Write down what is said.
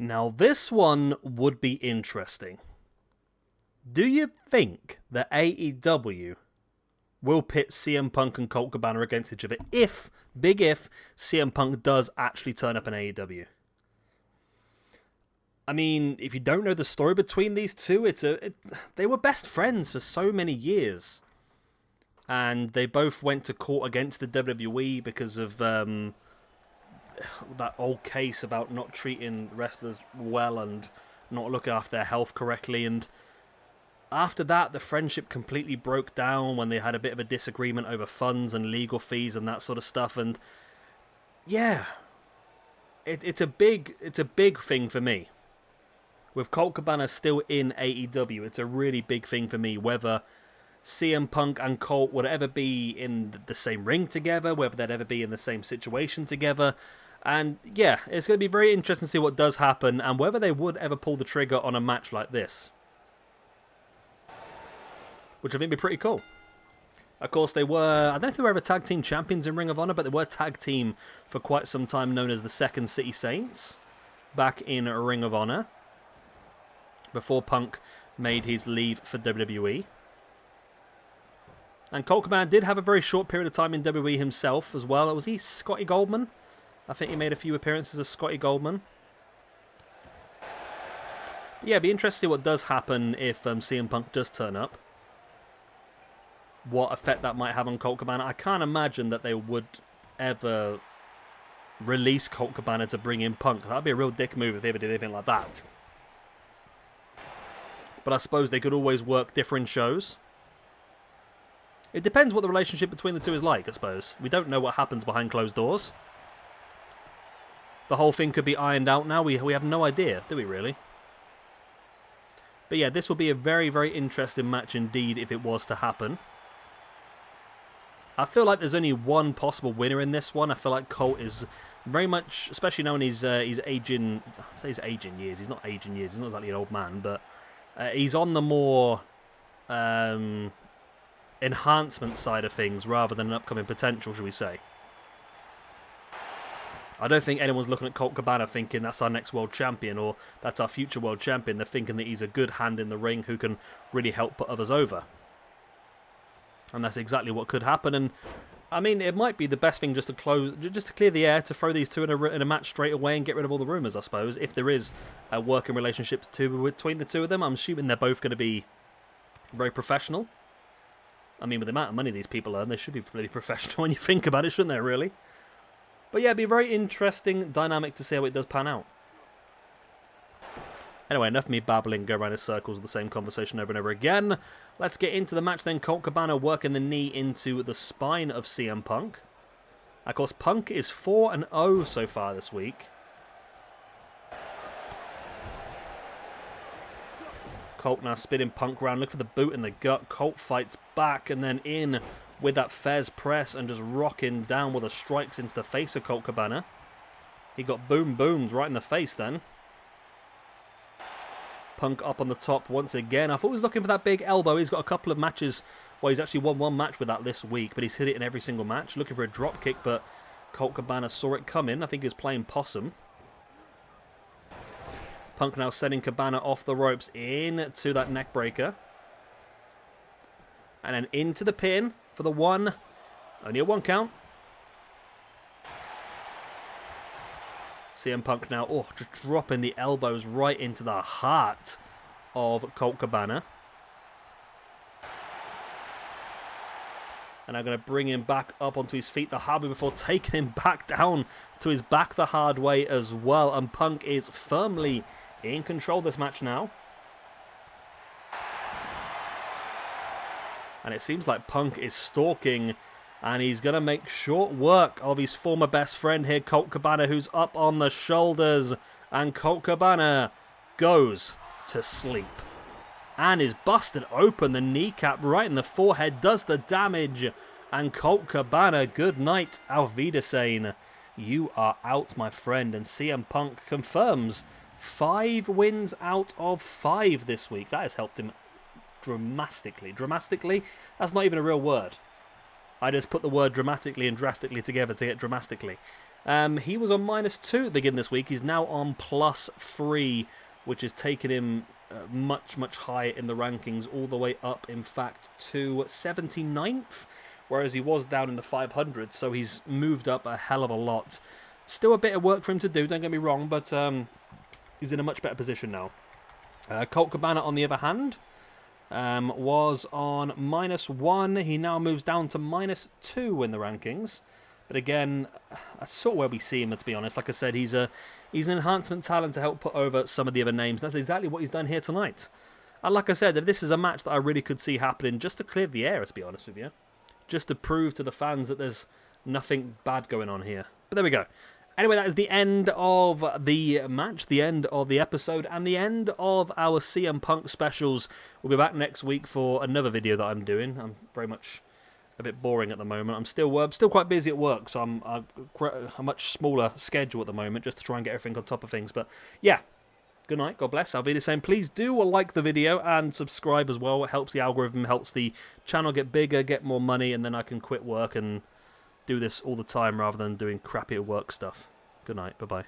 Now, this one would be interesting. Do you think that AEW will pit CM Punk and Colt Cabana against each other big if, CM Punk does actually turn up in AEW? I mean, if you don't know the story between these two, they were best friends for so many years. And they both went to court against the WWE because of that old case about not treating wrestlers well and not looking after their health correctly. And after that, the friendship completely broke down when they had a bit of a disagreement over funds and legal fees and that sort of stuff. And yeah, it's a big thing for me. With Colt Cabana still in AEW, it's a really big thing for me whether CM Punk and Colt would ever be in the same ring together, whether they'd ever be in the same situation together. And yeah, it's going to be very interesting to see what does happen and whether they would ever pull the trigger on a match like this. Which I think would be pretty cool. Of course, they were, I don't know if they were ever tag team champions in Ring of Honor, but they were tag team for quite some time, known as the Second City Saints, back in Ring of Honor, before Punk made his leave for WWE. And Colt Cabana did have a very short period of time in WWE himself as well. Was he Scotty Goldman? I think he made a few appearances as Scotty Goldman. But yeah, it'd be interesting to see what does happen if CM Punk does turn up. What effect that might have on Colt Cabana. I can't imagine that they would ever release Colt Cabana to bring in Punk. That'd be a real dick move if they ever did anything like that. But I suppose they could always work different shows. It depends what the relationship between the two is like, I suppose. We don't know what happens behind closed doors. The whole thing could be ironed out now. We have no idea, do we really? But yeah, this will be a very, very interesting match indeed if it was to happen. I feel like there's only one possible winner in this one. I feel like Colt is very much, especially now when he's aging. I say he's aging years. He's not aging years. He's not exactly an old man, but he's on the more enhancement side of things rather than an upcoming potential, shall we say. I don't think anyone's looking at Colt Cabana thinking that's our next world champion or that's our future world champion. They're thinking that he's a good hand in the ring who can really help put others over. And that's exactly what could happen. And I mean, it might be the best thing just to clear the air, to throw these two in a match straight away and get rid of all the rumours, I suppose. If there is a working relationship between the two of them, I'm assuming they're both going to be very professional. I mean, with the amount of money these people earn, they should be pretty professional when you think about it, shouldn't they, really? But yeah, it'd be a very interesting dynamic to see how it does pan out. Anyway, enough of me babbling, go around in circles with the same conversation over and over again. Let's get into the match then. Colt Cabana working the knee into the spine of CM Punk. Of course, Punk is 4-0 so far this week. Colt now spinning Punk around. Look for the boot in the gut. Colt fights back and then in with that Fez press and just rocking down with the strikes into the face of Colt Cabana. He got boomed right in the face then. Punk up on the top once again. I thought he was looking for that big elbow. He's got a couple of matches. Well, he's actually won one match with that this week, but he's hit it in every single match. Looking for a drop kick, but Colt Cabana saw it coming. I think he was playing possum. Punk now sending Cabana off the ropes into that neck breaker. And then into the pin for the one. Only a one count. CM Punk now, just dropping the elbows right into the heart of Colt Cabana. And I'm going to bring him back up onto his feet the hard way before taking him back down to his back the hard way as well. And Punk is firmly in control of this match now. And it seems like Punk is stalking, and he's going to make short work of his former best friend here, Colt Cabana, who's up on the shoulders. And Colt Cabana goes to sleep. And is busted open. The kneecap right in the forehead does the damage. And Colt Cabana, good night, Auf Wiedersehen. You are out, my friend. And CM Punk confirms 5 wins out of 5 this week. That has helped him dramatically. Dramatically? That's not even a real word. I just put the word dramatically and drastically together to get dramatically. He was on -2 at the beginning this week. He's now on +3, which has taken him much, much higher in the rankings, all the way up, in fact, to 79th, whereas he was down in the 500, so he's moved up a hell of a lot. Still a bit of work for him to do, don't get me wrong, but he's in a much better position now. Colt Cabana, on the other hand, was on -1. He now moves down to -2 in the rankings. But again, that's sort of where we see him, to be honest. Like I said, he's an enhancement talent to help put over some of the other names. That's exactly what he's done here tonight. And like I said, if this is a match that I really could see happening just to clear the air, to be honest with you. Just to prove to the fans that there's nothing bad going on here. But there we go. Anyway, that is the end of the match, the end of the episode, and the end of our CM Punk specials. We'll be back next week for another video that I'm doing. I'm very much a bit boring at the moment. I'm still quite busy at work, so I'm a much smaller schedule at the moment, just to try and get everything on top of things. But yeah, good night, God bless. I'll be the same. Please do like the video and subscribe as well. It helps the algorithm, helps the channel get bigger, get more money, and then I can quit work and do this all the time rather than doing crappy work stuff. Good night. Bye-bye.